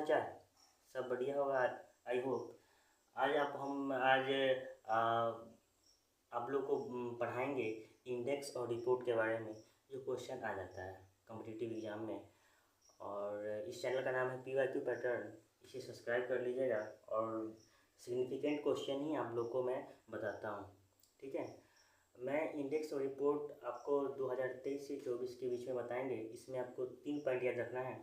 हालचाल? सब बढ़िया होगा आई होप। आज आप लोग को पढ़ाएंगे इंडेक्स और रिपोर्ट के बारे में, जो क्वेश्चन आ जाता है कॉम्पिटिटिव एग्जाम में। और इस चैनल का नाम है PYQ पैटर्न। इसे सब्सक्राइब कर लीजिएगा और सिग्निफिकेंट क्वेश्चन ही आप लोग को मैं बताता हूँ, ठीक है। मैं इंडेक्स और रिपोर्ट आपको 2023 से 24 के बीच में बताएंगे। इसमें आपको 3 पॉइंट याद रखना है।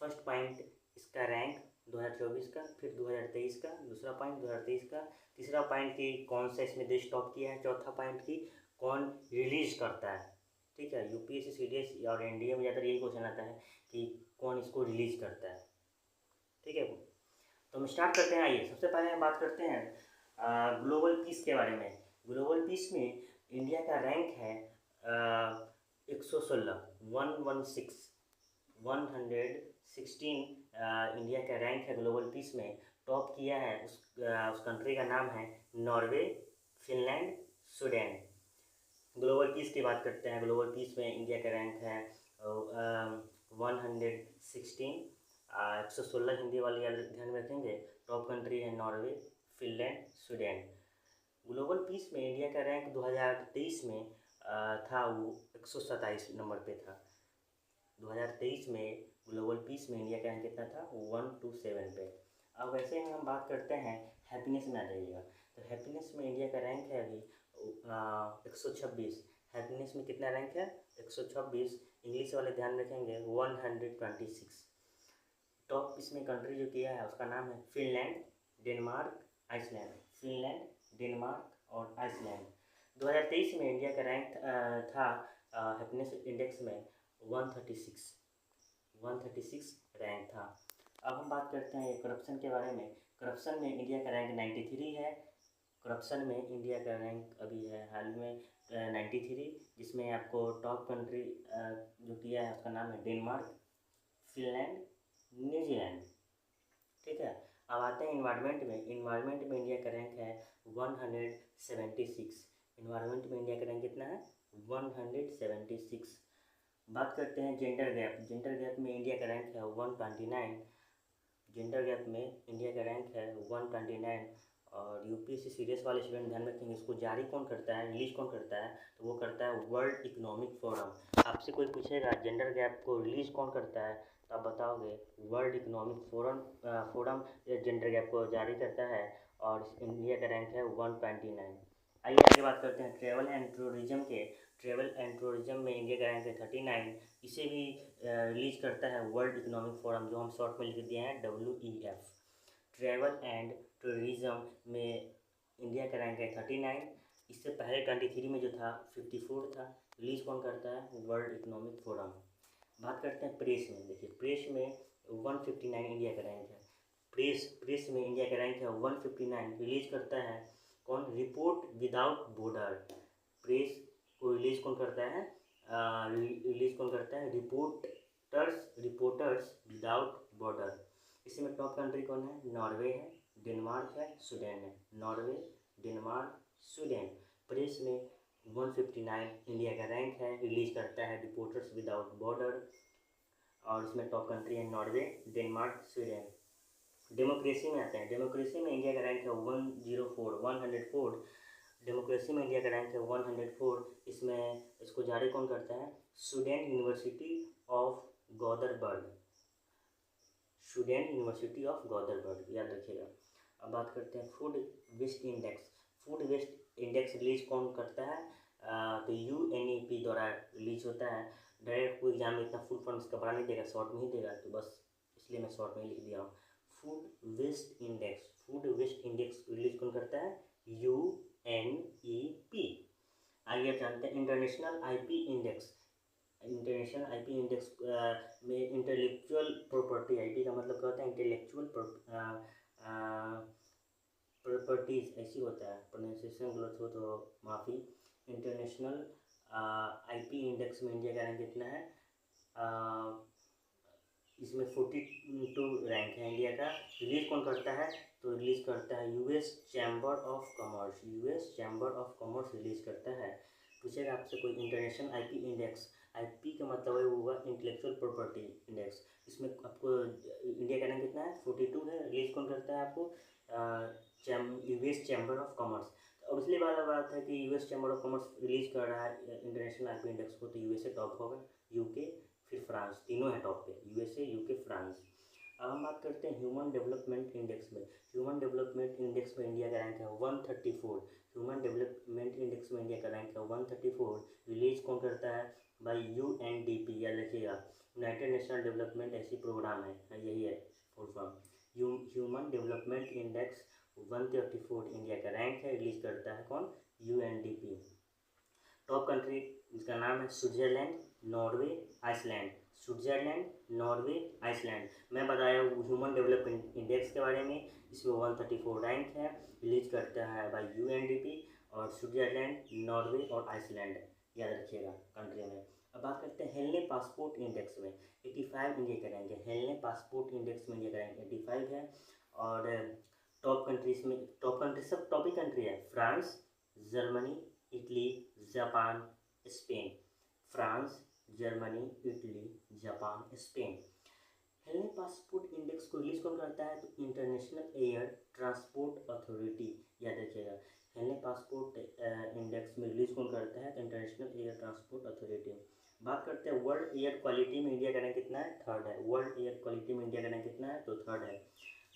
फर्स्ट पॉइंट इसका रैंक 2024 का, फिर 2023 का, दूसरा पॉइंट 2023 का, तीसरा पॉइंट की कौन सा इसमें देश टॉप किया है, चौथा पॉइंट की कौन रिलीज करता है, ठीक है। UPSC CDS और NDA में ज़्यादातर यही क्वेश्चन आता है कि कौन इसको रिलीज करता है, ठीक है। तो हम स्टार्ट करते हैं। आइए सबसे पहले हम बात करते हैं ग्लोबल पीस के बारे में। ग्लोबल पीस में इंडिया का रैंक है 116 116 इंडिया का रैंक है ग्लोबल पीस में। टॉप किया है उस कंट्री का नाम है Norway, Finland, Sweden. Global piece की बात करते हैं। ग्लोबल पीस में इंडिया का रैंक है 116 116 हिंदी वाली ध्यान में रखेंगे। टॉप कंट्री है Norway, Finland, Sweden. Global piece में इंडिया का रैंक 2023 में था, वो 127 नंबर पे था। 2023 में ग्लोबल पीस में इंडिया का रैंक कितना था, 127 पे। अब वैसे ही हम बात करते हैं हैप्पीनेस में आ जाइएगा। तो हैप्पीनेस में इंडिया का रैंक है अभी 126। हैप्पीनेस में कितना रैंक है, 126। इंग्लिश वाले ध्यान रखेंगे 126। टॉप इसमें कंट्री जो किया है उसका नाम है Finland, Denmark, Iceland. Finland, Denmark और आइसलैंड। 2023 में इंडिया का रैंक था हैप्पीनेस इंडेक्स में 136 रैंक था। अब हम बात करते हैं करप्शन के बारे में। करप्शन में इंडिया का रैंक 93 है। करप्शन में इंडिया का रैंक अभी है हाल में 93, जिसमें आपको टॉप कंट्री जो किया है उसका नाम है डेनमार्क, फिनलैंड, न्यूजीलैंड, ठीक है। अब आते हैं इन्वायरमेंट में। इन्वायरमेंट में इंडिया का रैंक है 176। इन्वायरमेंट में इंडिया का रैंक कितना है, 176। बात करते हैं जेंडर गैप। जेंडर गैप में इंडिया का रैंक है 129। जेंडर गैप में इंडिया का रैंक है 129। और UPSC सीरियस वाले स्टूडेंट ध्यान रखेंगे, इसको जारी कौन करता है, रिलीज कौन करता है, तो वो करता है वर्ल्ड इकोनॉमिक फोरम। आपसे कोई पूछेगा जेंडर गैप को रिलीज कौन करता है, तो आप बताओगे world economic forum gender gap को जारी करता है। और इंडिया का रैंक है 129। आइए आगे बात करते हैं ट्रैवल एंड टूरिज्म के। ट्रैवल एंड टूरिज्म में इंडिया का रैंक है 39। इसे भी रिलीज करता है वर्ल्ड इकोनॉमिक फोरम, जो हम शॉर्ट में लिख दिए हैं WEF। ट्रैवल एंड टूरिज्म में इंडिया का रैंक है 39। इससे पहले 23 में जो था 54 था। रिलीज कौन करता है, वर्ल्ड इकोनॉमिक फोरम। बात करते हैं प्रेस में। देखिए प्रेस में 159 इंडिया का रैंक है। प्रेस में इंडिया का रैंक है 159। रिलीज करता है कौन, रिपोर्ट विदाउट बॉर्डर। प्रेस को रिलीज कौन करता है, रिलीज कौन करता है, रिपोर्टर्स विदाउट बॉर्डर। इसमें टॉप कंट्री कौन है, नॉर्वे है, डेनमार्क है, स्वीडन है। Norway, Denmark, Sweden. प्रेस में 159 इंडिया का रैंक है। रिलीज करता है रिपोर्टर्स विदाउट बॉर्डर। और इसमें टॉप कंट्री है नॉर्वे, डेनमार्क, स्वीडन। डेमोक्रेसी में आते हैं। डेमोक्रेसी में इंडिया का रैंक है 104। डेमोक्रेसी में इंडिया का रैंक है 104। इसमें इसको जारी कौन करता है, Sweden University of Gothenburg. Sweden University of Gothenburg, याद रखिएगा। अब बात करते हैं food waste index. Food waste index release कौन करता है, तो UNEP द्वारा रिलीज होता है। डायरेक्ट कोई एग्जाम में इतना फुल फॉर्म इसका बड़ा नहीं देगा, शॉर्ट में ही देगा, तो बस इसलिए मैं शॉर्ट में ही लिख दिया हूँ। Food waste index. Food waste index release कौन करता है, UNEP। आइए आप जानते हैं international IP index. International IP index में इंटेलेक्चुअल प्रॉपर्टी, IP का मतलब क्या होता है, इंटेलेक्चुअल प्रॉपर्टीज, ऐसी होता है। प्रोनाउंसिएशन गलत हो तो माफ़ी। इंटरनेशनल IP इंडेक्स में इंडिया का रैंक कितना है, इसमें 42 रैंक है इंडिया का। रिलीज कौन करता है, तो रिलीज करता है US chamber of commerce. US chamber of commerce release करता है। पूछेगा आपसे कोई इंटरनेशनल IP इंडेक्स। IP का मतलब है होगा इंटेलेक्चुअल प्रॉपर्टी इंडेक्स। इसमें आपको इंडिया का रैंक कितना है 42 है। रिलीज कौन करता है आपको? US Chamber of commerce. और इसलिए वाला बात है कि US Chamber of commerce release कर रहा है इंटरनेशनल आईपी इंडेक्स को, तो यूएसए टॉप होगा, यूके फिर फ्रांस, तीनों है टॉप पे, यूएसए यूके फ्रांस। अब हम बात करते हैं ह्यूमन डेवलपमेंट इंडेक्स में। ह्यूमन डेवलपमेंट इंडेक्स में इंडिया का रैंक है 134। ह्यूमन डेवलपमेंट इंडेक्स में इंडिया का रैंक है 134। रिलीज कौन करता है? बाई यूएनडीपी, या लिखिएगा यूनाइटेड नेशनल डेवलपमेंट ऐसी प्रोग्राम है, यही है full form. Human development index 134 India का रैंक है, रिलीज करता है कौन? यूएनडीपी। टॉप कंट्री जिसका नाम है Switzerland, Norway, Iceland. Switzerland, Norway, Iceland. मैं बताया ह्यूमन डेवलपमेंट इंडेक्स के बारे में, इसमें 134 रैंक है, रिलीज करता है बाय यूएनडीपी। और स्विट्जरलैंड, नॉर्वे और आइसलैंड याद रखिएगा कंट्री में। अब बात करते हैं हेलने पासपोर्ट इंडेक्स में, 85 इंडिया का रैंक है। हेलने पासपोर्ट इंडेक्स में इंडिया का रैंक 85 है। और टॉप कंट्रीज में, टॉप कंट्री सब टॉप ही कंट्री है, France, Germany, Italy, Japan, Spain. France, Germany, Italy, Japan, Spain. हेलने पासपोर्ट इंडेक्स को रिलीज कौन करता है? तो इंटरनेशनल एयर ट्रांसपोर्ट अथॉरिटी, याद रखिएगा। हेलने पासपोर्ट इंडेक्स में रिलीज कौन करता है? तो इंटरनेशनल एयर ट्रांसपोर्ट अथॉरिटी। बात करते हैं वर्ल्ड एयर क्वालिटी में इंडिया का रैंक कितना है? थर्ड है। वर्ल्ड एयर क्वालिटी में इंडिया का रैंक कितना है? तो थर्ड है।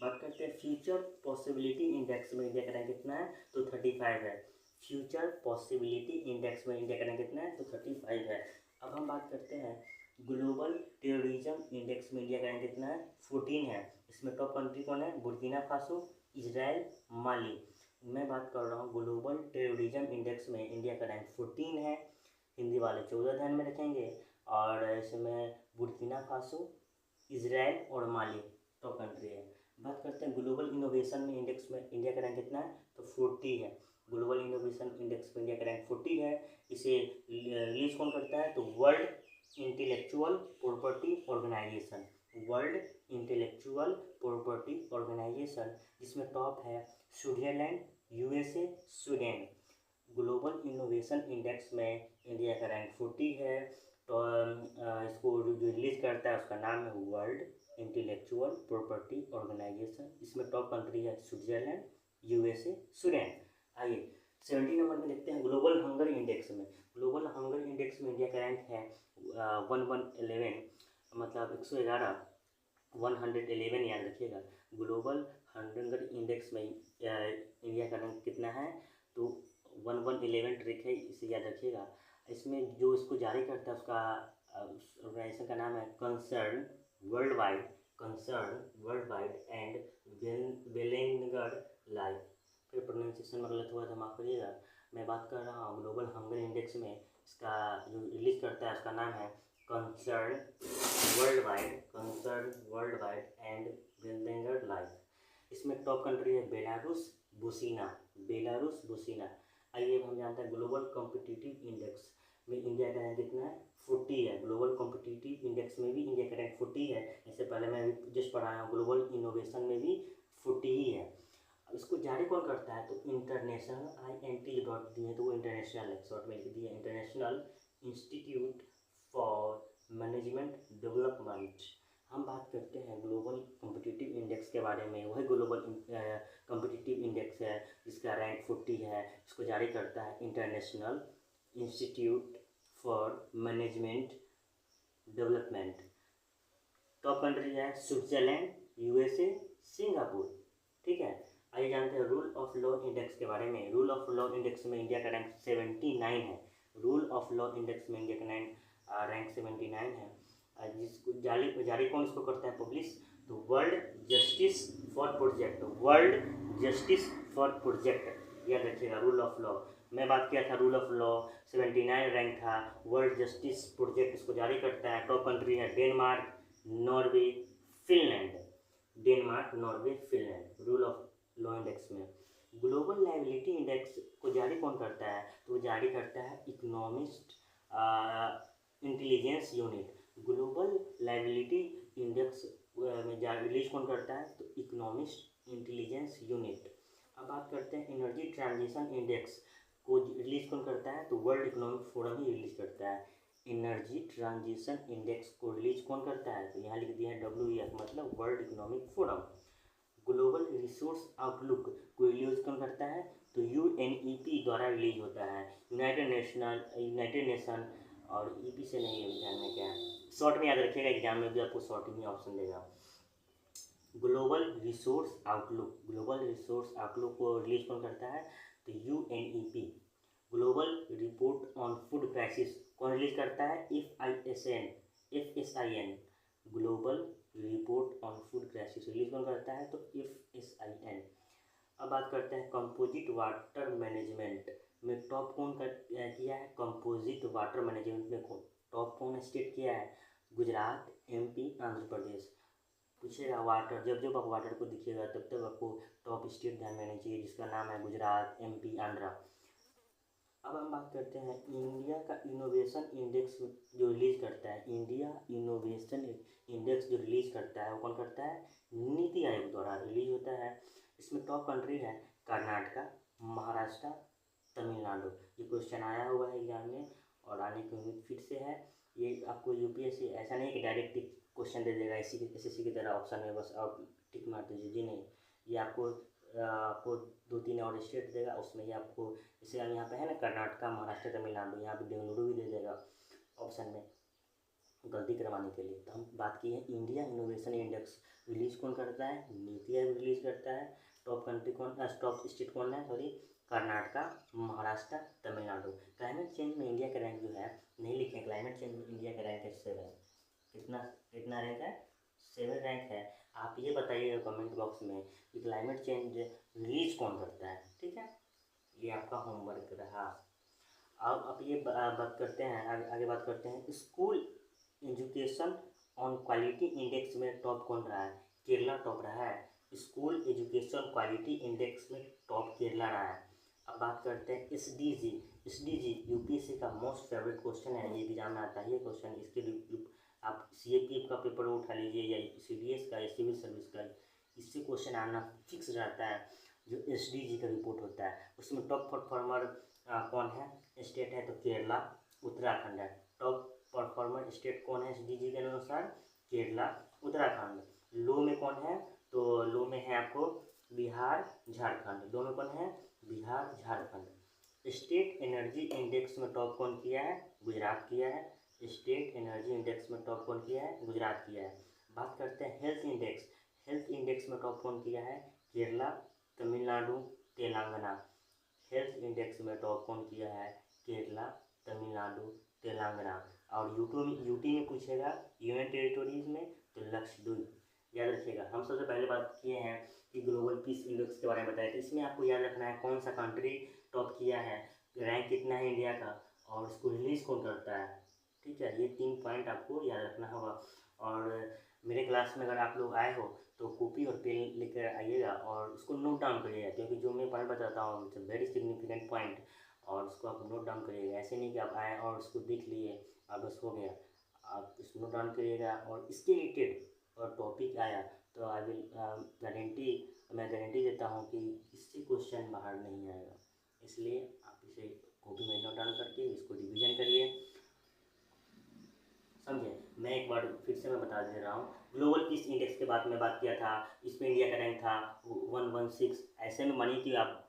बात करते हैं फ्यूचर पॉसिबिलिटी इंडेक्स में इंडिया का रैंक कितना है? तो 35 है। फ्यूचर पॉसिबिलिटी इंडेक्स में इंडिया का रैंक कितना है? तो 35 है। अब हम बात करते हैं ग्लोबल टेररिज्म इंडेक्स में इंडिया का रैंक कितना है? 14 है। इसमें टॉप कंट्री कौन है? बुर्किना फासो, इजराइल, माली। मैं बात कर रहा हूँ ग्लोबल टेररिज्म इंडेक्स में इंडिया का रैंक 14 है। हिंदी वाले 14 ध्यान में रखेंगे। और इसमें बुर्किना फासो, इजराइल और माली टॉप कंट्री है। बात करते हैं ग्लोबल इनोवेशन में इंडेक्स में इंडिया का रैंक कितना है? तो 40 है। ग्लोबल इनोवेशन इंडेक्स में इंडिया का रैंक 40 है। इसे रिलीज कौन करता है? तो world intellectual property organisation. World intellectual property organisation, जिसमें टॉप है Switzerland, USA, Sweden. Global innovation index में इंडिया का रैंक 40 है। तो इसको जो रिलीज करता है उसका नाम है वर्ल्ड इंटेलेक्चुअल प्रॉपर्टी ऑर्गेनाइजेशन। इसमें टॉप कंट्री है स्विट्जरलैंड, यूएसए, स्वीडन। आइए 70 नंबर में देखते हैं ग्लोबल हंगर इंडेक्स में। ग्लोबल हंगर इंडेक्स में इंडिया का रैंक है 111, मतलब 111, 111 याद रखिएगा। ग्लोबल हंगर इंडेक्स में इंडिया का रैंक कितना है? तो 111 ट्रिक है, इसे याद रखिएगा। इसमें जो इसको जारी करता है उसका ऑर्गेनाइजेशन का नाम है Concern Worldwide, Concern Worldwide and बेलेंगर लाइफ। फिर प्रोनाउंसिएशन में गलत हुआ तो माफ़ करिएगा। मैं बात कर रहा हूँ ग्लोबल हंगर इंडेक्स में, इसका जो रिलीज करता है उसका नाम है Concern Worldwide, Concern Worldwide and बेलेंगर लाइफ। इसमें टॉप कंट्री है बेलारूस, बुसीना, बेलारूस, बुसीना। आइए हम जानते हैं ग्लोबल कॉम्पिटिटिव इंडेक्स में इंडिया का रैंक कितना है? 40 है। ग्लोबल कॉम्पिटिटिव इंडेक्स में भी इंडिया का रैंक 40 है। इससे पहले मैं जस्ट पढ़ाया हूँ ग्लोबल इनोवेशन में भी 40 ही है। इसको जारी कौन करता है? तो इंटरनेशनल INT डॉट दिए तो वो इंटरनेशनल है, शॉर्ट में लिख दिया international institute for management development. हम बात करते हैं ग्लोबल कॉम्पिटिटिव इंडेक्स के बारे में। वही ग्लोबल कॉम्पिटिटिव इंडेक्स है जिसका रैंक 40 है। इसको जारी करता है international institute for management development. Top country है स्विट्जरलैंड, यूएसए, सिंगापुर। ठीक है। आइए जानते हैं रूल ऑफ लॉ इंडेक्स के बारे में। रूल ऑफ लॉ इंडेक्स में इंडिया का रैंक 79 है। रूल ऑफ लॉ इंडेक्स में इंडिया का रैंक 79 है। जिसको जारी कौन इसको करता है पब्लिश? तो world justice for project, world justice for project याद रखिएगा। रूल ऑफ लॉ मैं बात किया था, रूल ऑफ लॉ 79 रैंक था। वर्ल्ड जस्टिस प्रोजेक्ट इसको जारी करता है। टॉप कंट्री है Denmark, Norway, Finland. Denmark, Norway, Finland rule of law index में। ग्लोबल लाइबिलिटी इंडेक्स को जारी कौन करता है? तो जारी करता है economist intelligence unit. Global liability index में रिलीज कौन करता है? तो इकोनॉमिस्ट इंटेलिजेंस यूनिट। अब बात करते हैं एनर्जी ट्रांजिशन इंडेक्स को रिलीज कौन करता है? तो वर्ल्ड इकोनॉमिक फोरम ही रिलीज करता है। एनर्जी ट्रांजिशन इंडेक्स को रिलीज कौन करता है? तो यहाँ लिख दिया है WEF, मतलब world economic forum. Global resource outlook को रिलीज कौन करता है? तो UNEP द्वारा रिलीज होता है, यूनाइटेड नेशन। और EP से नहीं है, ध्यान में क्या है, शॉर्ट में याद रखिएगा, एग्जाम में भी आपको शॉर्ट में ऑप्शन देगा। ग्लोबल रिसोर्स आउटलुक को रिलीज कौन करता है? तो UNEP। Global report on food crisis कौन रिलीज करता है? FSIN। Global report on food crisis release कौन करता है? तो FSIN। अब बात करते हैं कंपोजिट वाटर मैनेजमेंट में टॉप कौन किया है? कंपोजिट वाटर मैनेजमेंट में टॉप कौन स्टेट किया है? गुजरात, MP, आंध्र प्रदेश। पूछेगा वाटर, जब आप वाटर को दिखिएगा तब तक आपको टॉप स्टेट ध्यान में आनी चाहिए, जिसका नाम है गुजरात, MP, आंध्रा। अब हम बात करते हैं इंडिया का इनोवेशन इंडेक्स जो रिलीज करता है, इंडिया इनोवेशन इंडेक्स जो रिलीज करता है वो कौन करता है? नीति आयोग द्वारा रिलीज होता है। इसमें टॉप कंट्री है कर्नाटका, महाराष्ट्र, तमिलनाडु। ये क्वेश्चन आया हुआ है एग्जाम में और आने की उम्मीद फिर से है। ये आपको UPSC ऐसा नहीं कि डायरेक्ट क्वेश्चन दे देगा SSC की तरह ऑप्शन में बस आप टिक मार दीजिए, जी नहीं। ये आपको 2-3 और स्टेट देगा, उसमें ये आपको, जैसे यहाँ पे है ना कर्नाटका, महाराष्ट्र, तमिलनाडु, यहाँ पे बेंगलुरु भी दे देगा ऑप्शन में गलती करवाने के लिए। तो हम बात की है इंडिया इनोवेशन इंडेक्स रिलीज कौन करता है? नीति आयोग रिलीज करता है। टॉप कंट्री कौन, टॉप स्टेट कौन है? Sorry, Karnataka, Maharashtra, Tamil Nadu. Climate change में इंडिया का रैंक जो है, नहीं लिखे, क्लाइमेट चेंज में इंडिया का रैंक है 7। कितना रैंक है? 7 रैंक है। आप ये बताइएगा कमेंट बॉक्स में कि क्लाइमेट चेंज रिलीज कौन करता है, ठीक है? ये आपका होमवर्क रहा। अब आप ये बात करते हैं, आगे बात करते हैं school education on quality index में टॉप कौन रहा है? केरला टॉप रहा है। स्कूल एजुकेशन क्वालिटी इंडेक्स में टॉप केरला रहा है। अब बात करते हैं SDG UPSC का मोस्ट फेवरेट क्वेश्चन है, ये एग्जाम में आता है ये क्वेश्चन। इसके आप CAPF का पेपर उठा लीजिए या CDS का या सिविल सर्विस का, इससे क्वेश्चन आना फिक्स रहता है। जो SDG का रिपोर्ट होता है उसमें टॉप परफॉर्मर कौन है? स्टेट है तो केरला, उत्तराखंड है। टॉप परफॉर्मर स्टेट कौन है SDG के अनुसार? केरला, उत्तराखंड। लो में कौन है? तो लो में है आपको बिहार, झारखंड। लो में कौन है? Bihar, Jharkhand. State energy index में टॉप कौन किया है? गुजरात किया है। स्टेट एनर्जी इंडेक्स में टॉप कौन किया है? गुजरात किया है। बात करते हैं हेल्थ इंडेक्स में टॉप कौन किया है? केरला, तमिलनाडु, तेलंगाना। हेल्थ इंडेक्स में टॉप कौन किया है? केरला, तमिलनाडु, तेलंगाना। और यूटी में पूछेगा यूनियन टेरिटोरीज में तो लक्षद्वीप। याद रखिएगा, हम सबसे पहले बात किए हैं कि ग्लोबल पीस इंडेक्स के बारे में बताया, तो इसमें आपको याद रखना है कौन सा कंट्री टॉप किया है, रैंक कितना है इंडिया का, और उसको रिलीज कौन करता है, ठीक है? ये 3 पॉइंट आपको याद रखना होगा। और मेरे क्लास में अगर आप लोग आए हो तो कॉपी और पेन लेकर आइएगा और उसको नोट डाउन करिएगा, क्योंकि जो मैं पॉइंट बताता हूँ इट्स वेरी सिग्निफिकेंट पॉइंट, और उसको आप नोट डाउन करिएगा। ऐसे नहीं कि आप आए और उसको देख लिए और बस हो गया, आप इसको नोट डाउन करिएगा। और इसके रिलेटेड और टॉपिक आया तो आई विल मैं गारंटी देता हूँ कि इससे क्वेश्चन बाहर नहीं आएगा। इसलिए आप इसे कॉपी में नोट डाउन करके इसको रिवीजन करिए, समझे? मैं एक बार फिर से मैं बता दे रहा हूँ, ग्लोबल पीस इंडेक्स के बाद में बात किया था, इसमें इंडिया का रैंक था 116। ऐसे में मानिए कि आप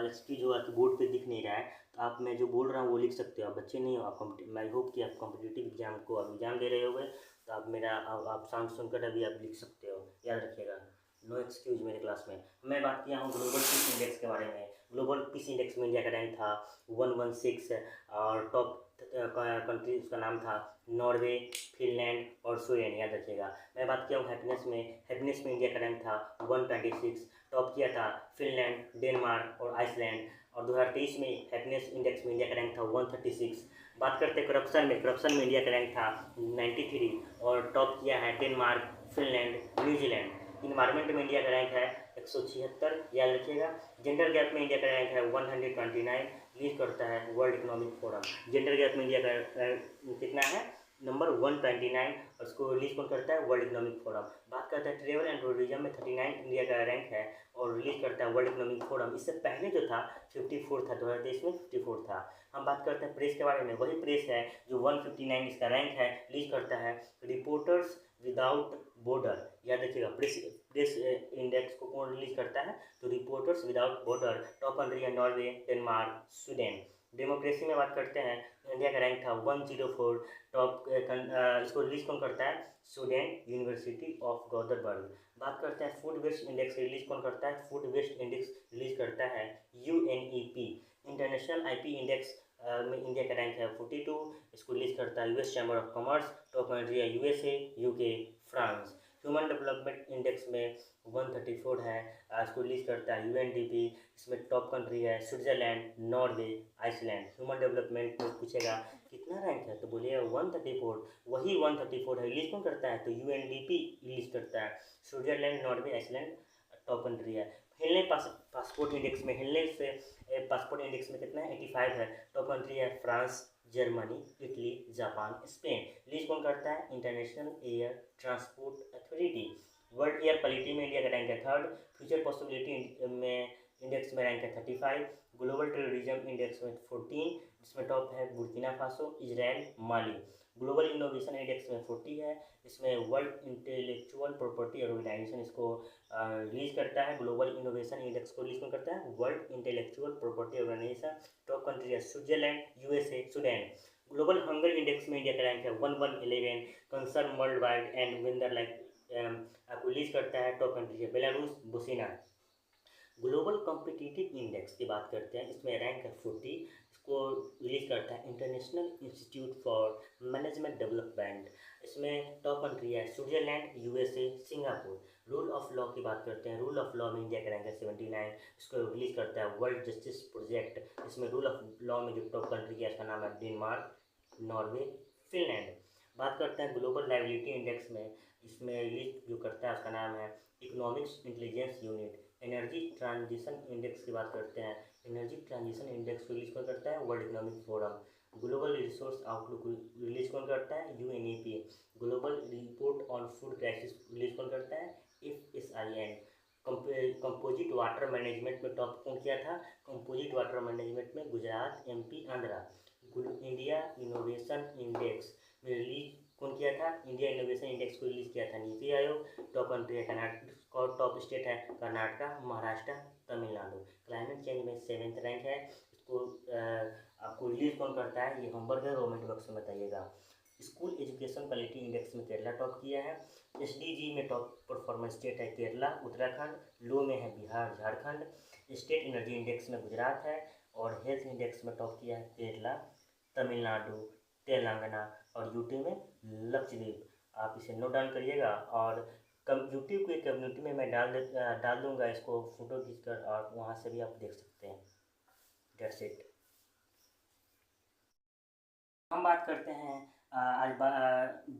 एसपी जो है बोर्ड पे दिख नहीं रहा है, तो आप मैं जो बोल रहा हूँ वो लिख सकते हो। आप बच्चे नहीं हो, आप मैं होप कि आप कॉम्पिटिटिव एग्जाम को आप एग्जाम दे रहे होगे, तो आप मेरा आप साउंड सुनकर अभी आप लिख सकते हो। याद रखिएगा, नो एक्सक्यूज मेरे क्लास में। मैं बात किया हूँ ग्लोबल पीस इंडेक्स के बारे में। ग्लोबल पीस इंडेक्स में इंडिया का रैंक था 116 और टॉप कंट्री उसका नाम था नॉर्वे, फिनलैंड और स्वीडन। याद रखिएगा। मैं बात किया हूँ हैप्पीनेस में इंडिया का रैंक था 126। टॉप किया था फिनलैंड, डेनमार्क और आइसलैंड। और 2023 में हैप्पीनेस इंडेक्स में इंडिया का रैंक था 136। बात करते हैं करप्शन में इंडिया का रैंक था 93 और टॉप किया है डेनमार्क, फिनलैंड, न्यूजीलैंड। इन्वायरमेंट में इंडिया का रैंक है 176। याद रखिएगा। जेंडर गैप में इंडिया का रैंक है 129, लीड करता है world economic forum. Gender gap में इंडिया का कितना है? नंबर 129 और उसको रिलीज कौन करता है? World economic forum. बात करते हैं ट्रेवल एंड टूरिज्म में 39 इंडिया का रैंक है और रिलीज करता है वर्ल्ड इकोनॉमिक फोरम। इससे पहले जो था 54 था, 2023 में 54 था। हम बात करते हैं प्रेस के बारे में, वही प्रेस है जो 159 इसका रैंक है, रिलीज करता है रिपोर्टर्स विदाउट बॉर्डर। याद रखिएगा, प्रेस प्रेस इंडेक्स को कौन रिलीज करता है? तो reporters without border. Top country है नॉर्वे, डेनमार्क, स्वीडन। डेमोक्रेसी में बात करते हैं, इंडिया का रैंक था 104। टॉप इसको रिलीज कौन करता है? Sweden University of Gothenburg. बात करते हैं फूड वेस्ट इंडेक्स रिलीज कौन करता है? फूड वेस्ट इंडेक्स रिलीज करता है यूएनईपी। इंटरनेशनल आईपी इंडेक्स में इंडिया का रैंक है 42, इसको रिलीज करता है US Chamber of Commerce. Top country है USA, UK, France. Human development index में 134 है, इसको रिलीज करता है यूएनडीपी। इसमें टॉप कंट्री है Switzerland, Norway, Iceland. Human development में पूछेगा कितना रैंक है तो बोलिए 134। वही 134 है, रिलीज कौन करता है? तो यूएनडीपी रिलीज करता है। Switzerland, Norway, Iceland top country है। हिलने पासपोर्ट इंडेक्स में, हिलने से पासपोर्ट इंडेक्स में कितना है? 85 है। टॉप कंट्री है France, Germany, Italy, Japan, Spain. Release कौन करता है? International air transport authority. World air quality में इंडिया का रैंक है 3rd। फ्यूचर पॉसिबिलिटी में इंडेक्स में रैंक है 35। ग्लोबल टेररिज्म इंडेक्स में 14, जिसमें टॉप है Burkina Faso, Israel, Mali. Global innovation index में 40 है, इसमें वर्ल्ड इंटेलेक्चुअल प्रॉपर्टी ऑर्गेनाइजेशन इसको रिलीज करता है। ग्लोबल इनोवेशन इंडेक्स को रिलीज करता है world intellectual property organisation. Top country है Switzerland, USA, Sudan. Global hunger index में इंडिया का रैंक है 1111। कंसर्न वर्ल्ड वाइड एंड विंदर लाइक आपको रिलीज करता है। टॉप कंट्री है Belarus, Bosnia. Global competitive index की बात करते हैं, इसमें रैंक है 40, इसको रिलीज करता है international institute for management development. इसमें टॉप कंट्री है Switzerland, USA, Singapore. Rule of law की बात करते हैं, रूल ऑफ लॉ में इंडिया का रैंक है 79, इसको रिलीज करता है वर्ल्ड जस्टिस प्रोजेक्ट। इसमें रूल ऑफ लॉ में जो टॉप कंट्री है उसका नाम है डेनमार्क, नॉर्वे, फिनलैंड। बात करते हैं ग्लोबल लाइबिलिटी इंडेक्स में, इसमें रिलीज जो करता है उसका नाम है economics intelligence unit. Energy transition index की बात करते हैं, एनर्जी ट्रांजिशन इंडेक्स को रिलीज कौन करता है? World economic forum. Global resource outlook release कौन करता है? UNEP. Global report on food crisis release कौन करता है? FSIN। कंपोजिट वाटर मैनेजमेंट में टॉप कौन किया था? कंपोजिट वाटर मैनेजमेंट में Gujarat, MP, Andhra. India innovation index में रिलीज कौन किया था? इंडिया इनोवेशन इंडेक्स को रिलीज किया था नीति आयोग। टॉप कंट्री है कर्नाटक और टॉप स्टेट है कर्नाटका, महाराष्ट्र, तमिलनाडु। क्लाइमेट चेंज में 7th रैंक है, इसको आपको रिलीज कौन करता है? ये होमवर्क है, कमेंट बॉक्स में बताइएगा। स्कूल एजुकेशन क्वालिटी इंडेक्स में केरला टॉप किया है। SDG में टॉप परफॉर्मेंस स्टेट है केरला, उत्तराखंड। लो में है Bihar, Jharkhand. State energy index में गुजरात है और हेल्थ इंडेक्स में टॉप किया है केरला, तमिलनाडु, तेलंगाना और यूटी में लक्षद्वीप। आप इसे नोट डाउन करिएगा और यूट्यूब की कम्युनिटी में मैं डाल दूंगा इसको फोटो खींचकर, और वहाँ से भी आप देख सकते हैं। That's it. हम बात करते हैं आज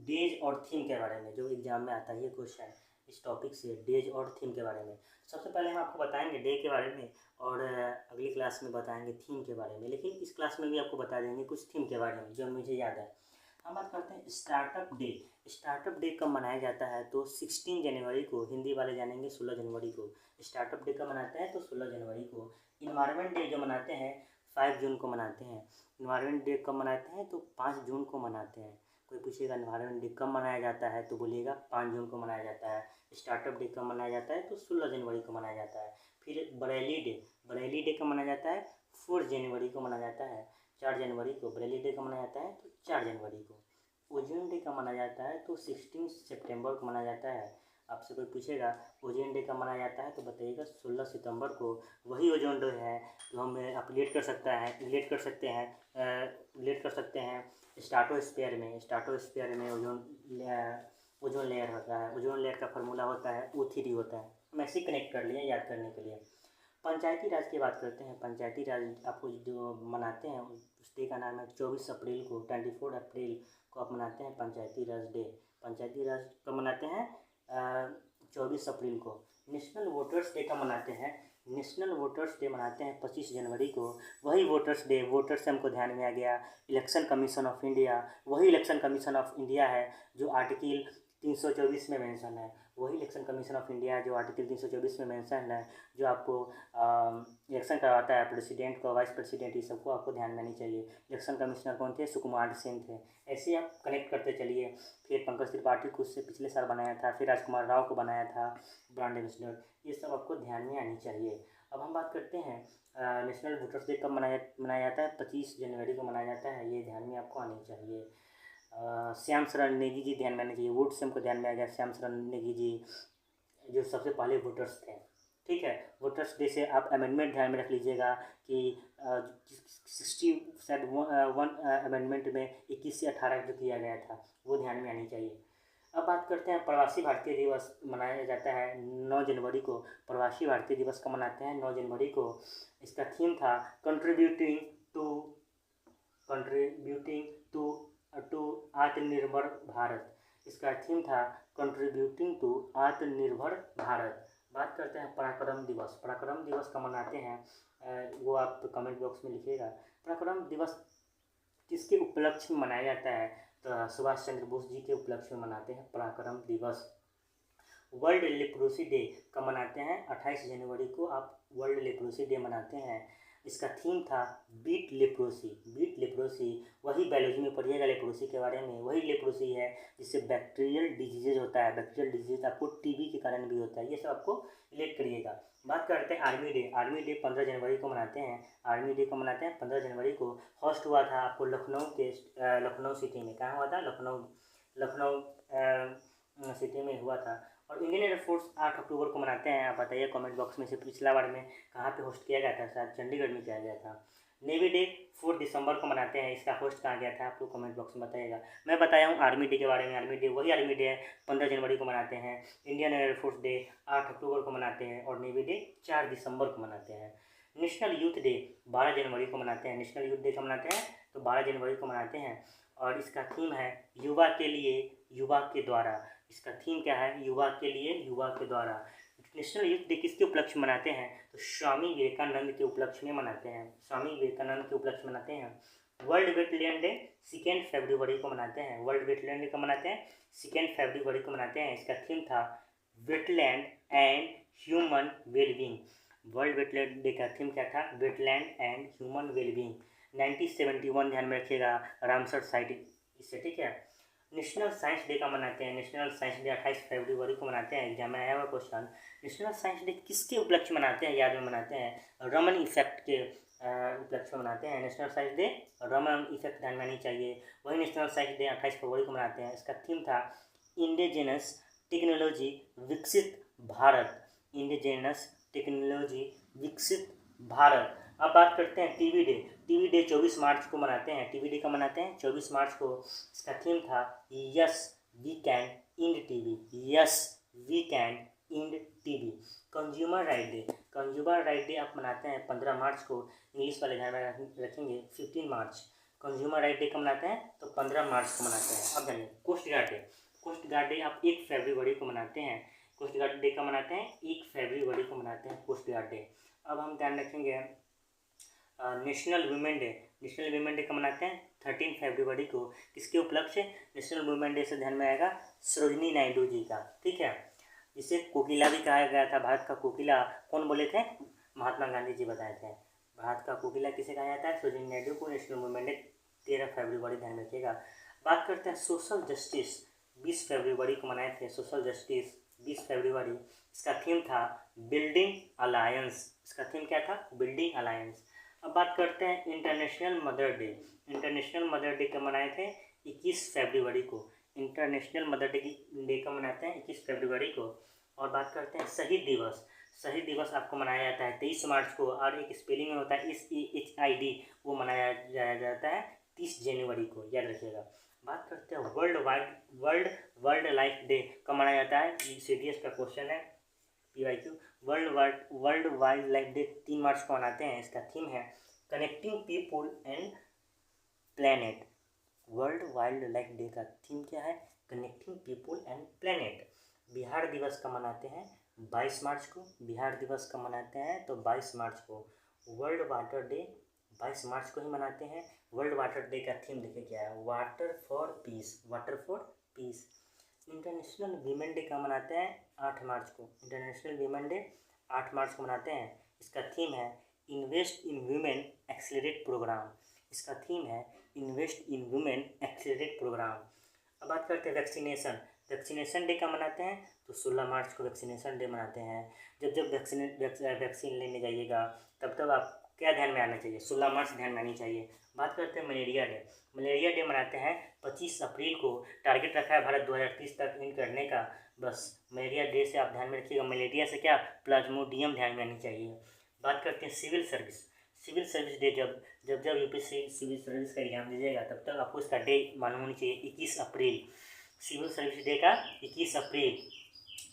डेज और थीम के बारे में, जो एग्जाम में आता है ये क्वेश्चन इस टॉपिक से, डेज और थीम के बारे में। सबसे पहले हम आपको बताएंगे डे के बारे में और अगली क्लास में बताएंगे थीम के बारे में, लेकिन इस क्लास में भी आपको बता देंगे कुछ थीम के बारे में जो मुझे याद है। हम बात करते हैं स्टार्टअप डे। स्टार्टअप डे कब मनाया जाता है? तो 16 जनवरी को। हिंदी वाले जानेंगे 16 जनवरी को। स्टार्टअप डे कब मनाते हैं? तो 16 जनवरी को। इन्वायरमेंट डे जो मनाते हैं 5 जून को मनाते हैं। इन्वायरमेंट डे कब मनाते हैं? तो 5 जून को मनाते हैं। कोई पूछेगा इन्वायरमेंट डे कब मनाया जाता है तो बोलिएगा 5 जून को मनाया जाता है। स्टार्टअप डे कब मनाया जाता है? तो 16 जनवरी को मनाया जाता है। फिर बरेली डे, बरेली डे कब मनाया जाता है? 4 जनवरी को मनाया जाता है। 4 जनवरी को बरेली डे कब मनाया जाता है? तो 4 जनवरी को। ओजोन डे कब मनाया जाता है? तो 16 सितंबर को मनाया जाता है। आपसे कोई पूछेगा ओजोन डे कब मनाया जाता है तो बताइएगा 16 सितंबर को। वही ओजोन डे है जो हम आप रिलेट कर सकते हैं स्ट्राटोस्फीयर में। स्ट्राटोस्फीयर में ओजोन लेयर होता है। ओजोन लेयर का फार्मूला होता है O3 होता है। हम ऐसे कनेक्ट कर लिए याद करने के लिए। पंचायती राज की बात करते हैं। पंचायती राज आपको जो मनाते हैं उस डे का नाम है 24 अप्रैल को, 24 अप्रैल को आप मनाते हैं पंचायती राज डे। पंचायती राज कब मनाते हैं? 24 अप्रैल को। नेशनल वोटर्स डे कब मनाते हैं? नेशनल वोटर्स डे मनाते हैं 25 जनवरी को। वही वोटर्स डे, वोटर्स से हमको ध्यान में आ गया इलेक्शन कमीशन ऑफ इंडिया। वही इलेक्शन कमीशन ऑफ इंडिया है जो आर्टिकल 324 में मेंशन है। वही इलेक्शन कमीशन ऑफ इंडिया है जो आर्टिकल 324 में मेंशन है, जो आपको इलेक्शन करवाता है प्रेसिडेंट को, वाइस प्रेसिडेंट, ये सबको आपको ध्यान में आनी चाहिए। इलेक्शन कमिश्नर कौन थे? सुकुमार सेन थे। ऐसे आप कनेक्ट करते चलिए। फिर पंकज त्रिपाठी को उससे पिछले साल बनाया था, फिर राजकुमार राव को बनाया था ब्रांड एम्बेसडर। ये सब आपको ध्यान में आनी चाहिए। अब हम बात करते हैं नेशनल वोटर्स डे कब मनाया जाता है? 25 जनवरी को मनाया जाता है। ये ध्यान में आपको आनी चाहिए। श्याम शरण नेगी जी ध्यान में आने चाहिए। वोट से हमको ध्यान में आ गया श्याम शरण नेगी जी जो सबसे पहले वोटर्स थे। ठीक है, वोटर्स डे से आप अमेंडमेंट ध्यान में रख लीजिएगा कि 60 शायद वन अमेंडमेंट में 21 से 18 जो किया गया था वो ध्यान में आनी चाहिए। अब बात करते हैं प्रवासी भारतीय दिवस मनाया जाता है 9 जनवरी को। प्रवासी भारतीय दिवस का मनाते हैं 9 जनवरी को। इसका थीम था कंट्रीब्यूटिंग टू आत्मनिर्भर भारत। इसका थीम था कंट्रीब्यूटिंग टू आत्मनिर्भर भारत। बात करते हैं पराक्रम दिवस। पराक्रम दिवस का मनाते हैं वो आप कमेंट बॉक्स में लिखिएगा। पराक्रम दिवस किसके उपलक्ष्य में मनाया जाता है? तो सुभाष चंद्र बोस जी के उपलक्ष्य में मनाते हैं पराक्रम दिवस। वर्ल्ड लेप्रोसी डे कब मनाते हैं? 28 जनवरी को आप वर्ल्ड लेप्रोसी डे मनाते हैं। इसका थीम था बीट लेप्रोसी। बीट लेप्रोसी, वही बायोलॉजी में पढ़िएगा लेप्रोसी के बारे में। वही लेप्रोसी है जिससे बैक्टीरियल डिजीजेज होता है। बैक्टीरियल डिजीज आपको टीबी के कारण भी होता है। ये सब आपको रिलेट करिएगा। बात करते हैं आर्मी डे। आर्मी डे 15 जनवरी को मनाते हैं। आर्मी डे को मनाते हैं 15 जनवरी को। होस्ट हुआ था आपको लखनऊ सिटी में। कहाँ हुआ था? लखनऊ सिटी में हुआ था। और इंडियन एयरफोर्स 8 अक्टूबर को मनाते हैं। आप बताइए कमेंट बॉक्स में से पिछला बार में कहाँ पे होस्ट किया गया था? शायद चंडीगढ़ में किया गया था। नेवी डे 4 दिसंबर को मनाते हैं। इसका होस्ट कहाँ गया था? आपको कमेंट बॉक्स में बताइएगा। मैं बताया हूँ आर्मी डे के बारे में। आर्मी डे वही आर्मी डे है 15 जनवरी को मनाते हैं। इंडियन एयरफोर्स डे 8 अक्टूबर को मनाते हैं और नेवी डे 4 दिसंबर को मनाते हैं। नेशनल यूथ डे 12 जनवरी को मनाते हैं। नेशनल यूथ डे कब मनाते हैं? तो 12 जनवरी को मनाते हैं। और इसका थीम है युवा के लिए युवा के द्वारा। इसका थीम क्या है? युवा के लिए युवा के द्वारा। नेशनल यूथ डे किसके उपलक्ष्य में मनाते हैं? तो स्वामी विवेकानंद के उपलक्ष्य में मनाते हैं। स्वामी विवेकानंद के उपलक्ष्य में मनाते हैं। वर्ल्ड वेटलैंड डे 2 फरवरी को मनाते हैं। वर्ल्ड वेटलैंड डे को मनाते हैं 2 फरवरी को मनाते हैं। इसका थीम था wetland and human wellbeing. World wetland day का थीम क्या था? Wetland and human wellbeing. 1971 ध्यान में रखिएगा, रामसर साइट इससे। ठीक है। नेशनल साइंस डे का मनाते हैं। नेशनल साइंस डे 28 फरवरी को मनाते हैं। एग्जाम में आया हुआ क्वेश्चन। नेशनल साइंस डे किसके उपलक्ष्य मनाते हैं? याद में मनाते हैं रमन इफेक्ट के उपलक्ष्य में मनाते हैं। National science day Raman effect ध्यान में आनी चाहिए। वही नेशनल साइंस डे 28 फरवरी को मनाते हैं। इसका थीम था इंडिजिनस टेक्नोलॉजी विकसित भारत। इंडिजिनस टेक्नोलॉजी विकसित भारत। अब बात करते हैं टीवी डे। टीवी डे 24 मार्च को मनाते हैं। टीवी डे का मनाते हैं 24 मार्च को। इसका थीम था yes we can end TB. Yes we can end TB. Consumer right day. Consumer right day आप मनाते हैं 15 मार्च को। इंग्लिश वाले ध्यान में रखेंगे 15 मार्च। कंज्यूमर राइट डे कब मनाते हैं? तो 15 मार्च को मनाते हैं। अब जानिए coast guard day. Coast guard day आप 1 फरवरी को मनाते हैं। कोस्ट गार्ड डे का मनाते हैं 1 फरवरी को मनाते हैं कोस्ट गार्ड डे। अब हम ध्यान रखेंगे national women day. National women day का मनाते हैं 13 फरवरी को। किसके उपलक्ष्य? नेशनल वुमेन डे से ध्यान में आएगा सरोजिनी नायडू जी का। ठीक है, जिसे कोकिला भी कहा गया था। भारत का कोकिला कौन बोले थे? महात्मा गांधी जी बताए थे। भारत का कोकिला किसे कहा जाता है? सरोजिनी नायडू को। नेशनल वुमेन डे 13 फरवरी ध्यान रखिएगा। बात करते हैं सोशल जस्टिस। 20 फरवरी को मनाए थे सोशल जस्टिस 20 फरवरी। इसका थीम था बिल्डिंग अलायंस। इसका थीम क्या था? Building alliance. अब बात करते हैं international mother day. International mother day कब मनाए थे? 21 फरवरी को। इंटरनेशनल मदर डे का मनाते हैं 21 फरवरी को। और बात करते हैं शहीद दिवस। शहीद दिवस आपको मनाया जाता है 23 मार्च को। और एक स्पेलिंग में होता है SEHID, वो मनाया जाता है 30 जनवरी को। याद रखिएगा। बात करते हैं वर्ल्ड लाइफ डे कब मनाया जाता है? CDS का क्वेश्चन है PYQ। World wildlife day 3 मार्च को मनाते हैं। इसका थीम है connecting people and planet. World wildlife day का थीम क्या है? Connecting people and planet. Bihar दिवस का मनाते हैं 22 मार्च को बिहार दिवस कब मनाते हैं? तो 22 मार्च को। वर्ल्ड वाटर डे 22 मार्च को ही मनाते हैं। वर्ल्ड वाटर डे का थीम देखिए क्या है, water for peace, water for piece. International women day कब मनाते हैं? 8 मार्च को। इंटरनेशनल वीमेन डे 8 मार्च को मनाते हैं। इसका थीम है invest in women accelerate programme. इसका थीम है invest in women accelerate programme. अब बात करते हैं वैक्सीनेशन। वैक्सीनेशन डे कब मनाते हैं? तो 16 मार्च को वैक्सीनेशन डे मनाते हैं। जब जब वैक्सीन लेने जाइएगा तब तब आप क्या ध्यान में आना चाहिए? 16 मार्च ध्यान में आनी चाहिए। बात करते हैं मलेरिया डे। मलेरिया डे मनाते हैं 25 अप्रैल को। टारगेट रखा है भारत 2030 तक इन करने का। बस मलेरिया डे से आप ध्यान में रखिएगा। मलेरिया से क्या, प्लाज्मोडियम ध्यान में आनी चाहिए। बात करते हैं civil service. Civil service day जब यूपीएससी सिविल सर्विस का एग्जाम दीजिएगा तब तक आपको इसका डे मालूम होनी चाहिए। 21 अप्रैल सिविल सर्विस डे का 21 अप्रैल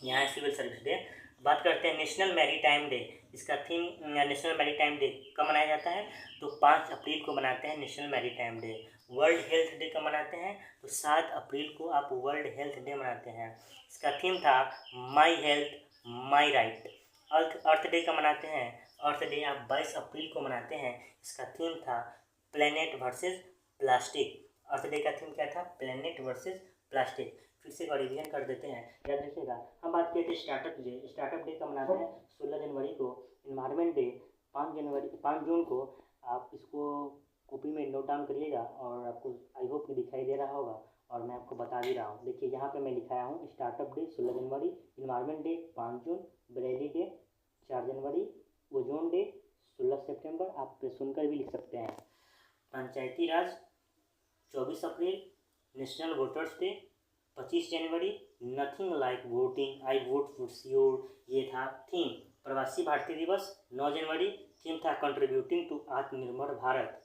यहाँ है सिविल सर्विस डे। बात करते हैं नेशनल मैरीटाइम डे। इसका थीम नेशनल मैरीटाइम डे कब मनाया जाता है? तो 5 अप्रैल को मनाते हैं national maritime day. World health day कब मनाते हैं? तो 7 अप्रैल को आप वर्ल्ड हेल्थ डे मनाते हैं। इसका थीम था my health my right. Earth day कब मनाते हैं? अर्थ डे आप 22 अप्रैल को मनाते हैं। इसका थीम था प्लेनेट वर्सेस प्लास्टिक। अर्थ डे का थीम क्या था? Planet versus plastic. फिर से रिवीजन कर देते हैं, याद रखिएगा। हम बात करते हैं स्टार्टअप डे। स्टार्टअप डे कब मनाते हैं? 16 जनवरी को। इन्वायरमेंट डे 5 जून को। आप इसको कॉपी में नोट डाउन करिएगा और आपको आई होप कि दिखाई दे रहा होगा और मैं आपको बता भी रहा हूँ। देखिए यहाँ पे मैं लिखाया हूँ स्टार्टअप डे 16 जनवरी, इन्वायरमेंट डे 5 जून, ब्रेली डे 4 जनवरी, ओजोन डे 16 सितंबर। आप सुनकर भी लिख सकते हैं। पंचायती राज 24 अप्रैल, नेशनल वोटर्स डे 25 जनवरी, nothing like voting I vote for sure, ये था थीम। प्रवासी भारतीय दिवस 9 जनवरी, थीम था कंट्रीब्यूटिंग टू आत्मनिर्भर भारत।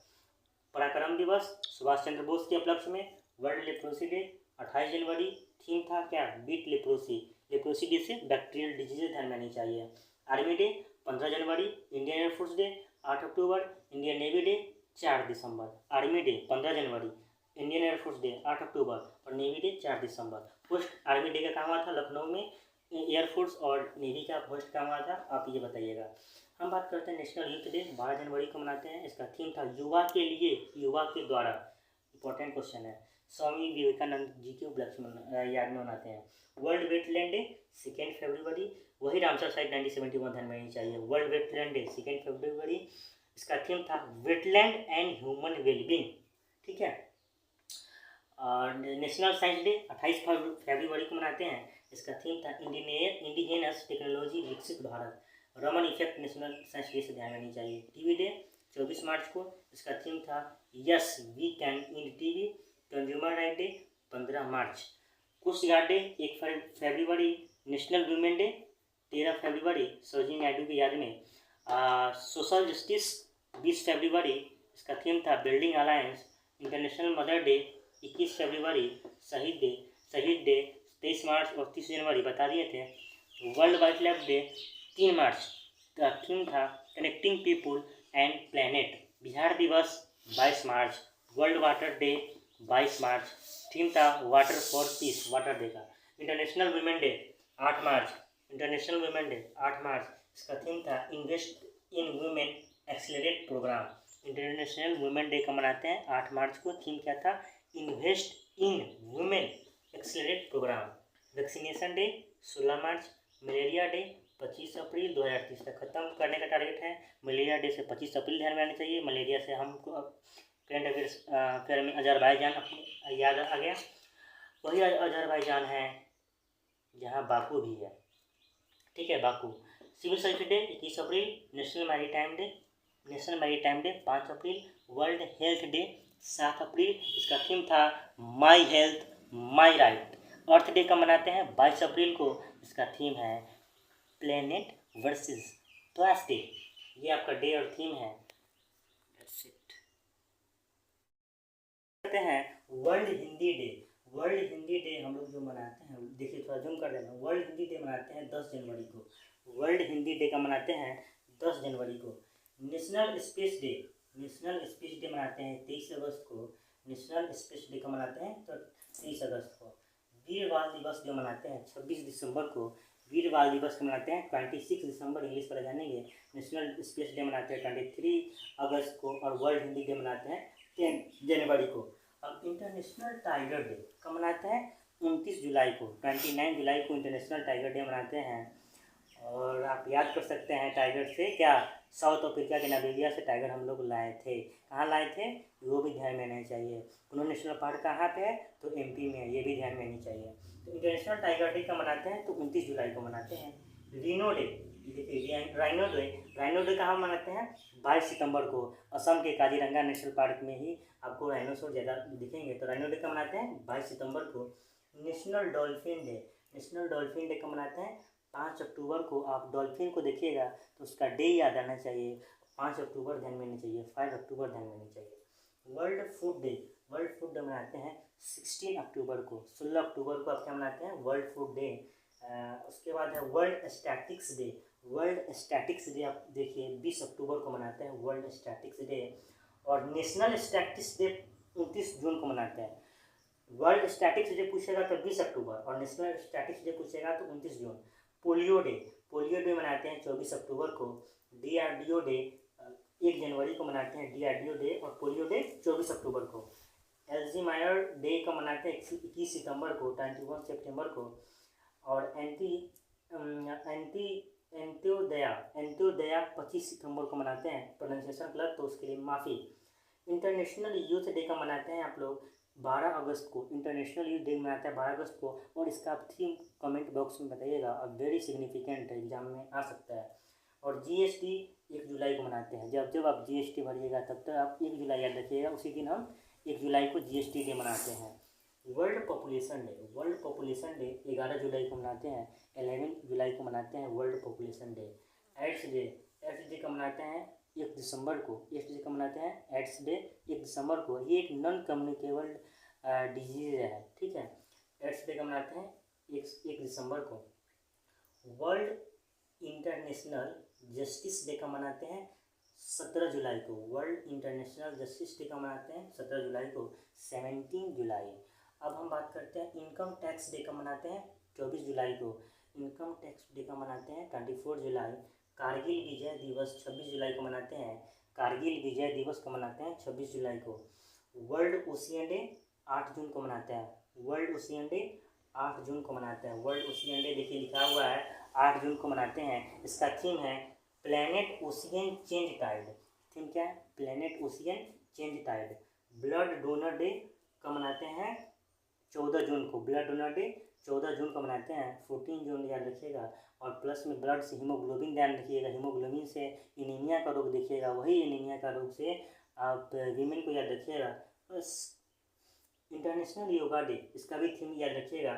पराक्रम दिवस सुभाष चंद्र बोस के उपलक्ष्य में। वर्ल्ड लेप्रोसी डे 28 जनवरी, थीम था क्या? Beat leprosy. लेप्रोसी डे से बैक्टीरियल डिजीज ध्यान में आनी चाहिए। आर्मी डे 15 जनवरी, इंडियन एयरफोर्स डे 8 अक्टूबर, इंडियन नेवी डे 4 दिसंबर। आर्मी डे 15 जनवरी, इंडियन एयरफोर्स डे 8 अक्टूबर और नेवी डे 4 दिसंबर। पोस्ट आर्मी डे का काम हुआ था लखनऊ में, एयरफोर्स और नेवी का पोस्ट काम हुआ था, आप ये बताइएगा। हम बात करते हैं नेशनल यूथ डे 12 जनवरी को मनाते हैं। इसका थीम था युवा के लिए, युवा के द्वारा। इंपॉर्टेंट क्वेश्चन है। स्वामी विवेकानंद जी के उपलक्ष्य में याद में मनाते हैं। वर्ल्ड वेटलैंड डे 2 फरवरी, वही रामसर साइट 1971 ध्यान में आनी चाहिए। वर्ल्ड वेटलैंड डे 2 फरवरी, इसका थीम था वेटलैंड एंड ह्यूमन वेलबींग। ठीक है। और नेशनल साइंस डे 28 फरवरी को मनाते हैं। इसका थीम था इंडिजिनस टेक्नोलॉजी विकसित Bharat. Raman effect national science day से ध्यान रखनी चाहिए। टीवी डे 24 मार्च को। इसका थीम था yes we can end TB. Consumer right day 15 मार्च। कोस्ट गार्ड डे 1 फरवरी। नेशनल वुमेन डे 13 फरवरी सरोजिनी नायडू की याद में। सोशल जस्टिस 20 फरवरी, इसका थीम था building alliance. International mother day 21 फरवरी। शहीद डे 23 मार्च और 30 जनवरी बता दिए थे। वर्ल्ड वाइल्ड लाइफ डे 3 मार्च का थीम था connecting people and planet. Bihar दिवस 22 मार्च। वर्ल्ड वाटर डे 22 मार्च, थीम था water for peace, water day का। इंटरनेशनल वुमेन डे 8 मार्च। इंटरनेशनल वुमेन डे 8 मार्च, इसका थीम था invest in women accelerate programme. International women day का मनाते हैं 8 मार्च को। थीम क्या था? Invest in women accelerate programme. Vaccination day 16 March. Malaria day 25 अप्रैल 2030 तक खत्म करने का टारगेट है। मलेरिया डे से 25 अप्रैल ध्यान में आना चाहिए। मलेरिया से हमको करंट अफेयर में अजरबैजान याद आ गया। वही अजरबैजान है जहाँ बाकू भी है। ठीक है, बाकू। सिविल सर्विस डे 21 अप्रैल। नेशनल मैरीटाइम डे 5 अप्रैल। वर्ल्ड हेल्थ डे 7 अप्रैल, इसका थीम था my health my right. Earth day का मनाते हैं 22 अप्रैल को। इसका थीम है प्लेनेट वर्सेस प्लास्टिक। ये आपका डे और थीम है। करते हैं world Hindi day. World Hindi day हम लोग जो मनाते हैं, देखिए थोड़ा जूम कर देना। वर्ल्ड हिंदी डे मनाते हैं 10 जनवरी को। वर्ल्ड हिंदी डे का मनाते हैं 10 जनवरी को। नेशनल स्पेस डे मनाते हैं 23 अगस्त को। नेशनल स्पेस डे का मनाते हैं तो 23 अगस्त को। वीर बाल दिवस जो मनाते हैं 26 दिसंबर को। वीर बाल दिवस को मनाते हैं 26 दिसंबर, इंग्लिश पर जानेंगे। नेशनल स्पेस डे मनाते हैं 23 अगस्त को, और वर्ल्ड हिंदी डे मनाते हैं 10 जनवरी को। अब इंटरनेशनल टाइगर डे कब मनाते हैं? 29 जुलाई को, 29 जुलाई को इंटरनेशनल टाइगर डे मनाते हैं। और आप याद कर सकते हैं टाइगर से क्या, साउथ अफ्रीका के नामीबिया से टाइगर हम लोग लाए थे। कहाँ लाए थे वो भी ध्यान में रहना चाहिए। कुल्लू नेशनल पार्क कहाँ पे है? तो MP में है, ये भी ध्यान में रहनी चाहिए। तो इंटरनेशनल टाइगर डे कब मनाते हैं? तो 29 जुलाई को मनाते हैं। रीनो डे, देखिए राइनो डे कहाँ मनाते हैं? 22 सितंबर को। असम के काजीरंगा नेशनल पार्क में ही आपको राइनोसोर ज़्यादा दिखेंगे। तो राइनो डे कब मनाते हैं? 22 सितंबर को। National dolphin day, national dolphin day कब मनाते हैं? 5 अक्टूबर को। आप डॉल्फिन को देखिएगा तो उसका डे याद आना चाहिए। 5 अक्टूबर ध्यान में नहीं चाहिए, 5 अक्टूबर ध्यान में नहीं चाहिए। World food day, world food day मनाते हैं 16 अक्टूबर को। 16 अक्टूबर को आप क्या मनाते हैं? World food day. उसके बाद है world statics day. World statics day आप देखिए 20 अक्टूबर को मनाते हैं वर्ल्ड स्टैटिक्स डे। और नेशनल स्टैटिक्स डे 29 जून को मनाते हैं। वर्ल्ड स्टैटिक्स डे पूछेगा तो 20 अक्टूबर, और नेशनल स्टैटिक्स डे पूछेगा तो 29 जून। पोलियो डे, पोलियो डे मनाते हैं 24 अक्टूबर को। DRDO डे 1 जनवरी को मनाते हैं DRDO डे, और पोलियो डे 24 अक्टूबर को। एल्जीमायर डे का मनाते हैं 21 सितंबर को, 21 सितंबर को। और एंत्योदया 25 सितंबर को मनाते हैं। प्रोनाउंसिएशन गलत तो उसके लिए माफ़ी। इंटरनेशनल यूथ डे का मनाते हैं आप लोग 12 अगस्त को। इंटरनेशनल यूथ डे मनाते हैं 12 अगस्त को, और इसका आप थीम कमेंट बॉक्स में बताइएगा। अब वेरी सिग्निफिकेंट एग्जाम में आ सकता है। और GST 1 जुलाई को मनाते हैं। जब जब आप GST भरिएगा तब तक आप 1 जुलाई याद रखिएगा, उसी दिन हम 1 जुलाई को GST डे मनाते हैं। World population day, world population day 11 जुलाई को मनाते हैं। 11 जुलाई को मनाते हैं world population day. AIDS day, AIDS day का मनाते हैं 1 दिसंबर को। एड्स डे का मनाते हैं एड्स डे 1 दिसंबर को। ये एक नॉन कम्युनिकेबल डिजीज़ है, ठीक है। एड्स डे का मनाते हैं 1 दिसंबर को। वर्ल्ड इंटरनेशनल जस्टिस डे का मनाते हैं 17 जुलाई को। वर्ल्ड इंटरनेशनल जस्टिस डे का मनाते हैं 17 जुलाई को, 17 जुलाई। अब हम बात करते हैं इनकम टैक्स डे का मनाते हैं 24 जुलाई को। इनकम टैक्स डे का मनाते हैं 24 जुलाई। कारगिल विजय दिवस 26 जुलाई को मनाते हैं। कारगिल विजय दिवस को मनाते हैं 26 जुलाई को। वर्ल्ड ओशियन डे 8 जून को मनाते हैं। वर्ल्ड ओशियन डे 8 जून को मनाते हैं। वर्ल्ड ओशियन डे देखिए लिखा हुआ है 8 जून को मनाते हैं। इसका थीम है planet ocean change tide. Theme क्या है? Planet ocean change tide. Blood donor day कब मनाते हैं? 14 जून को। ब्लड डोनर डे 14 जून को मनाते हैं। 14 जून याद रखिएगा। और प्लस में ब्लड से हीमोग्लोबिन ध्यान रखिएगा। हीमोग्लोबिन से एनीमिया का रोग देखिएगा, वही एनीमिया का रोग से आप वीमेन को याद रखिएगा। बस इंटरनेशनल योगा डे, इसका भी थीम याद रखिएगा,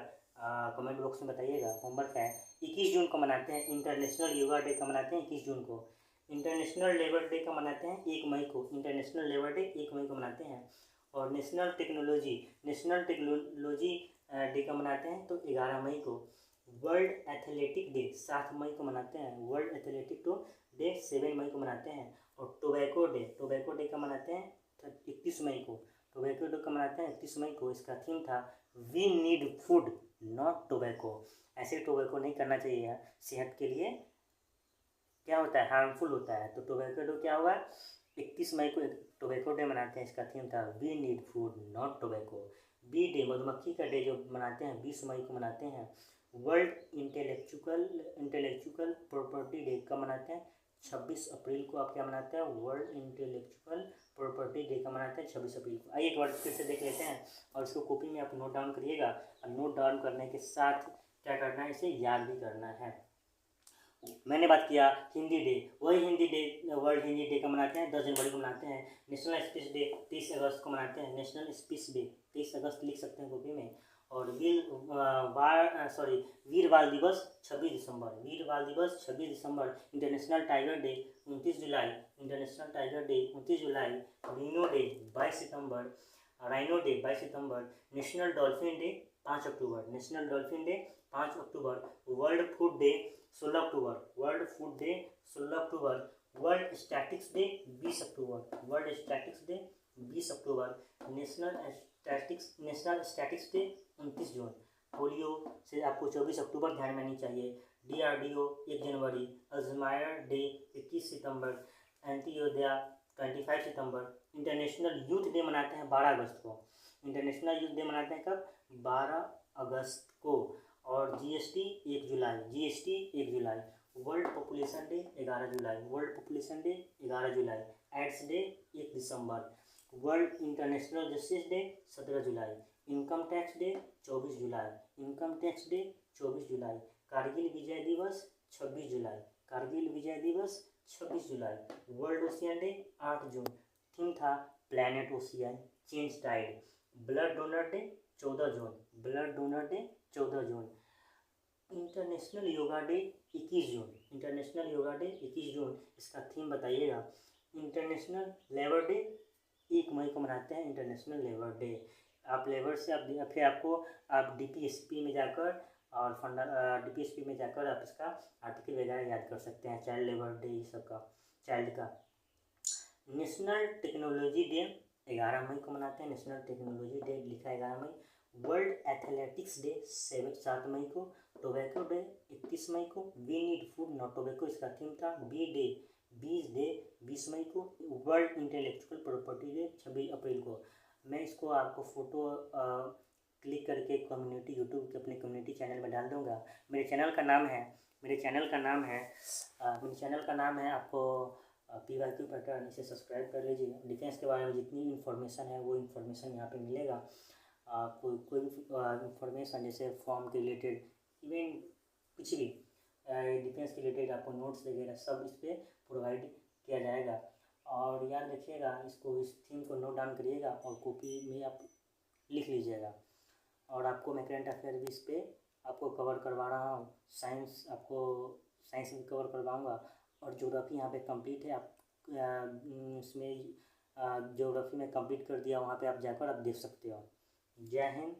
कमेंट बॉक्स में बताइएगा, होमवर्क है। 21 जून को मनाते हैं इंटरनेशनल योगा डे का मनाते हैं 21 जून को। इंटरनेशनल लेबर डे का मनाते हैं 1 मई को। इंटरनेशनल लेबर डे 1 मई को मनाते हैं। और नेशनल टेक्नोलॉजी डे का मनाते हैं तो 11 मई को। वर्ल्ड एथलेटिक डे 7 मई को मनाते हैं। वर्ल्ड एथलेटिक डे 7 मई को मनाते हैं। और टोबैको डे का मनाते हैं 31 मई को। टोबैको डे का मनाते हैं 31 मई को। इसका थीम था we need food not tobacco. ऐसे टोबैको नहीं करना चाहिए, सेहत के लिए क्या होता है, हार्मफुल होता है। तो टोबैको डे क्या हुआ? 31 मई को टोबैको डे मनाते हैं। इसका थीम था we need food not tobacco. Bee day, मधुमक्खी का डे जो मनाते हैं 20 मई को मनाते हैं। वर्ल्ड इंटेलेक्चुअल प्रॉपर्टी डे कब मनाते हैं? 26 अप्रैल को। आप क्या मनाते हैं? वर्ल्ड इंटेलेक्चुअल प्रॉपर्टी डे का मनाते हैं 26 अप्रैल को। आइए एक बार फिर से देख लेते हैं, और इसको कॉपी में आप नोट डाउन करिएगा। और नोट डाउन करने के साथ क्या करना है, इसे याद भी करना है। मैंने बात किया हिंदी डे, वही Hindi day world Hindi day का मनाते हैं 10 जनवरी को मनाते हैं। नेशनल स्पीच डे 30 अगस्त को मनाते हैं। नेशनल स्पीच डे 30 अगस्त लिख सकते हैं कॉपी में। और वीर बाल दिवस 26 दिसंबर। वीर बाल दिवस 26 दिसंबर। इंटरनेशनल टाइगर डे 29 जुलाई। इंटरनेशनल टाइगर डे 29 जुलाई। रीनो डे 22 सितंबर। राइनो डे 22 सितंबर। नेशनल डॉल्फिन डे 5 अक्टूबर। नेशनल डॉल्फिन डे 5 अक्टूबर। वर्ल्ड फूड डे 16 अक्टूबर। वर्ल्ड फूड डे 16 अक्टूबर। वर्ल्ड स्टैटिक्स डे 20 अक्टूबर। वर्ल्ड स्टैटिक्स डे 20 अक्टूबर। National statics day 29 जून। Polio से आपको 24 अक्टूबर ध्यान में आनी चाहिए। DRDO 1 जनवरी, Alzheimer day 21 सितंबर, एंटीयोदया 25 सितंबर, international youth day मनाते हैं 12 अगस्त को। International youth day मनाते हैं कब? 12 अगस्त को। और GST 1 जुलाई, वर्ल्ड पॉपुलेशन डे 11 जुलाई, वर्ल्ड पॉपुलेशन डे 11 जुलाई, एड्स डे 1 दिसंबर, वर्ल्ड इंटरनेशनल जस्टिस डे 17 जुलाई, इनकम टैक्स डे 24 जुलाई, इनकम टैक्स डे 24 जुलाई, कारगिल विजय दिवस 26 जुलाई, कारगिल विजय दिवस 26 जुलाई, वर्ल्ड ओशियन डे 8 जून। थीम था planet ocean change tide. Blood donor day 14 जून, ब्लड डोनर डे 14 जून। इंटरनेशनल योगा डे 21 जून, इंटरनेशनल योगा डे 21 जून। इसका थीम बताइएगा। इंटरनेशनल लेबर डे 1 मई को मनाते हैं, इंटरनेशनल लेबर डे। आप लेबर से आप फिर आपको आप DPSP में जाकर और DPSP में जाकर आप इसका आर्टिकल वगैरह याद कर सकते हैं, चाइल्ड लेबर डे ये सब का, चाइल्ड का। नेशनल टेक्नोलॉजी डे 11 मई को मनाते हैं, नेशनल टेक्नोलॉजी डे लिखा है 11 मई। वर्ल्ड एथलेटिक्स डे 7 मई को। टोबैको डे 31 मई को। We need food not tobacco इसका थीम था। बीज डे 20 मई को। वर्ल्ड इंटेलेक्चुअल प्रॉपर्टी डे 26 अप्रैल को। मैं इसको आपको फ़ोटो क्लिक करके कम्युनिटी यूट्यूब के अपने कम्युनिटी चैनल में डाल दूँगा। मेरे चैनल का नाम है आपको PYQ पैटर्न, इसे सब्सक्राइब कर लीजिए। डिफेंस के बारे में जितनी इन्फॉर्मेशन है वो इन्फॉर्मेशन यहाँ पे मिलेगा। कोई इन्फॉर्मेशन जैसे फॉर्म के रिलेटेड, इवन कुछ भी डिफेंस के रिलेटेड आपको नोट्स वगैरह सब इस पर प्रोवाइड किया जाएगा। और याद रखिएगा इसको, इस थीम को नोट डाउन करिएगा और कॉपी में आप लिख लीजिएगा। और आपको मैं करंट अफेयर भी इस पर आपको कवर करवा रहा हूँ। साइंस भी कवर करवाऊँगा। और ज्योग्राफी यहाँ पे कंप्लीट है। आप इसमें ज्योग्राफी में कंप्लीट कर दिया, वहाँ पे आप जाकर आप देख सकते हो। जय हिंद।